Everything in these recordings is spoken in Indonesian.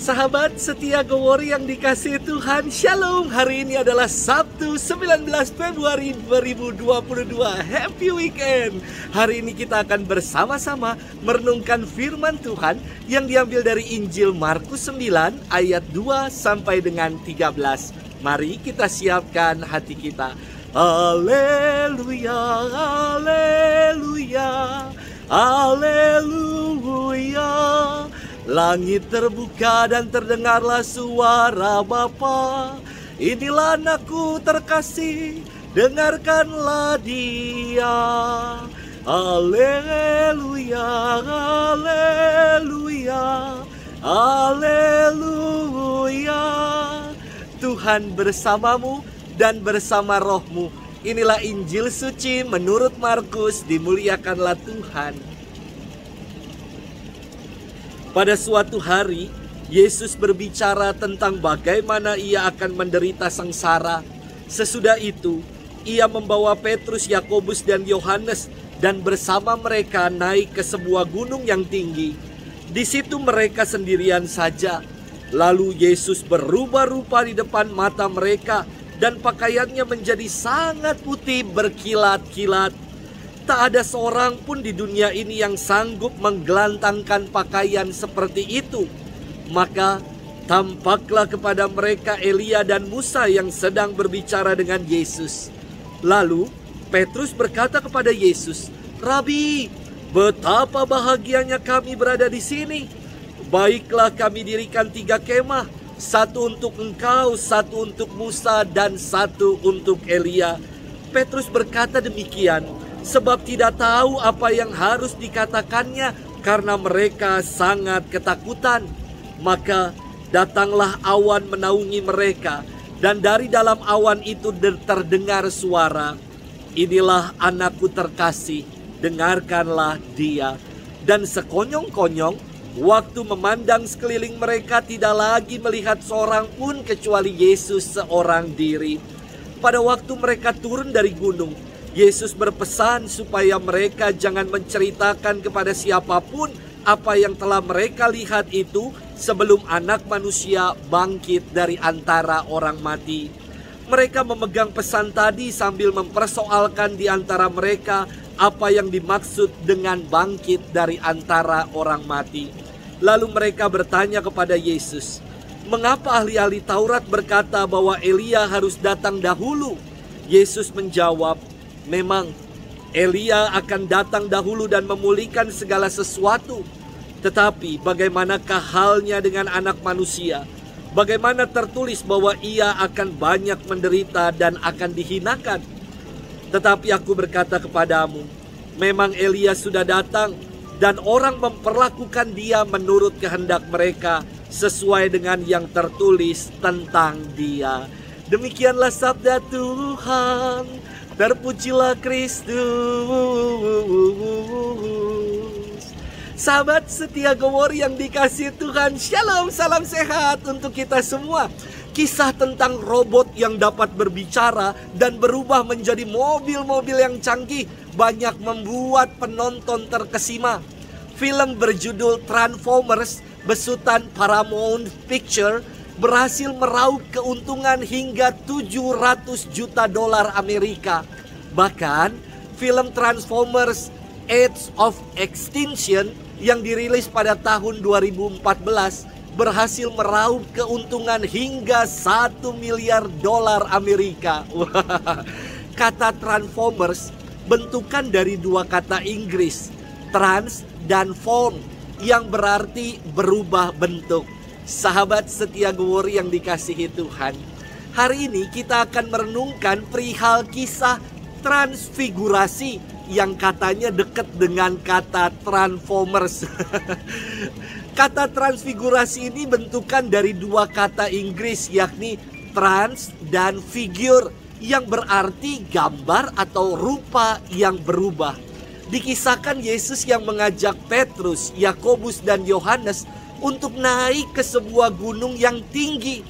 Sahabat setia Gowori yang dikasihi Tuhan, Shalom. Hari ini adalah Sabtu 19 Februari 2022. Happy weekend. Hari ini kita akan bersama-sama merenungkan firman Tuhan yang diambil dari Injil Markus 9 ayat 2 sampai dengan 13. Mari kita siapkan hati kita. Haleluya, haleluya, haleluya. Langit terbuka dan terdengarlah suara Bapa. Inilah anakku terkasih, dengarkanlah dia. Haleluya, haleluya, haleluya. Tuhan bersamamu dan bersama rohmu. Inilah Injil suci menurut Markus. Dimuliakanlah Tuhan. Pada suatu hari, Yesus berbicara tentang bagaimana ia akan menderita sengsara. Sesudah itu, ia membawa Petrus, Yakobus, dan Yohanes dan bersama mereka naik ke sebuah gunung yang tinggi. Di situ mereka sendirian saja. Lalu Yesus berubah rupa di depan mata mereka dan pakaiannya menjadi sangat putih berkilat-kilat. Tak ada seorang pun di dunia ini yang sanggup menggelantangkan pakaian seperti itu. Maka tampaklah kepada mereka Elia dan Musa yang sedang berbicara dengan Yesus. Lalu Petrus berkata kepada Yesus, "Rabi, betapa bahagianya kami berada di sini. Baiklah kami dirikan 3 kemah, satu untuk engkau, satu untuk Musa, dan satu untuk Elia." Petrus berkata demikian sebab tidak tahu apa yang harus dikatakannya karena mereka sangat ketakutan. Maka datanglah awan menaungi mereka, dan dari dalam awan itu terdengar suara, "Inilah anakku terkasih, dengarkanlah dia." Dan sekonyong-konyong, waktu memandang sekeliling mereka tidak lagi melihat seorang pun kecuali Yesus seorang diri. Pada waktu mereka turun dari gunung, Yesus berpesan supaya mereka jangan menceritakan kepada siapapun apa yang telah mereka lihat itu sebelum Anak Manusia bangkit dari antara orang mati. Mereka memegang pesan tadi sambil mempersoalkan di antara mereka apa yang dimaksud dengan bangkit dari antara orang mati. Lalu mereka bertanya kepada Yesus, "Mengapa ahli-ahli Taurat berkata bahwa Elia harus datang dahulu?" Yesus menjawab, "Memang Elia akan datang dahulu dan memulihkan segala sesuatu. Tetapi bagaimanakah halnya dengan Anak Manusia? Bagaimana tertulis bahwa ia akan banyak menderita dan akan dihinakan? Tetapi aku berkata kepadamu, memang Elia sudah datang dan orang memperlakukan dia menurut kehendak mereka sesuai dengan yang tertulis tentang dia." Demikianlah sabda Tuhan. Terpujilah Kristus. Sahabat setia Gowori yang dikasihi Tuhan, Shalom, salam sehat untuk kita semua. Kisah tentang robot yang dapat berbicara dan berubah menjadi mobil-mobil yang canggih banyak membuat penonton terkesima. Film berjudul Transformers besutan Paramount Picture berhasil meraup keuntungan hingga 700 juta dolar Amerika. Bahkan film Transformers Age of Extinction yang dirilis pada tahun 2014 berhasil meraup keuntungan hingga 1 miliar dolar Amerika. Kata Transformers bentukan dari 2 kata Inggris, trans dan form, yang berarti berubah bentuk. Sahabat setia Gowori yang dikasihi Tuhan, hari ini kita akan merenungkan perihal kisah transfigurasi yang katanya dekat dengan kata Transformers. Kata transfigurasi ini bentukan dari 2 kata Inggris, yakni trans dan figure, yang berarti gambar atau rupa yang berubah. Dikisahkan Yesus yang mengajak Petrus, Yakobus, dan Yohanes untuk naik ke sebuah gunung yang tinggi.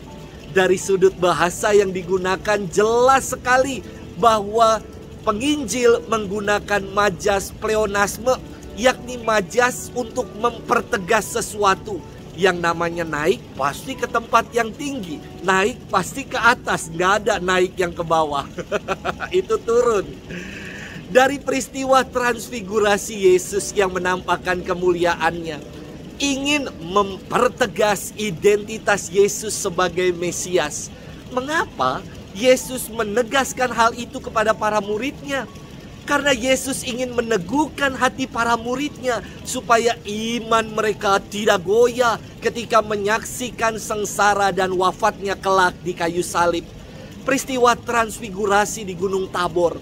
Dari sudut bahasa yang digunakan jelas sekali bahwa penginjil menggunakan majas pleonasme, yakni majas untuk mempertegas sesuatu, Yang namanya naik pasti ke tempat yang tinggi, naik pasti ke atas, nggak ada naik yang ke bawah. Itu turun. Dari peristiwa transfigurasi Yesus yang menampakkan kemuliaannya, ingin mempertegas identitas Yesus sebagai Mesias. Mengapa Yesus menegaskan hal itu kepada para muridnya? Karena Yesus ingin meneguhkan hati para muridnya supaya iman mereka tidak goyah ketika menyaksikan sengsara dan wafatnya kelak di kayu salib. Peristiwa transfigurasi di Gunung Tabor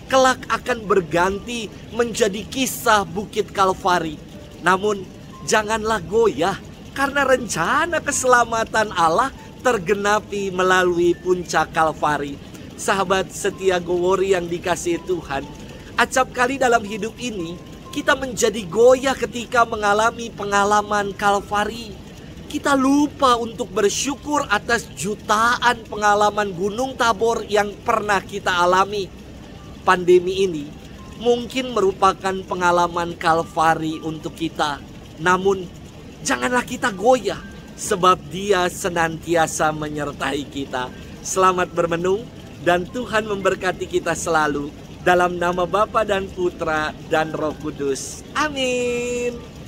kelak akan berganti menjadi kisah Bukit Kalvari. Namun janganlah goyah karena rencana keselamatan Allah tergenapi melalui puncak Kalvari. Sahabat setia Gowori yang dikasihi Tuhan, acap kali dalam hidup ini kita menjadi goyah ketika mengalami pengalaman Kalvari. Kita lupa untuk bersyukur atas jutaan pengalaman Gunung Tabor yang pernah kita alami. Pandemi ini mungkin merupakan pengalaman Kalvari untuk kita. Namun janganlah kita goyah, sebab Dia senantiasa menyertai kita. Selamat bermenung dan Tuhan memberkati kita selalu. Dalam nama Bapa dan Putra dan Roh Kudus. Amin.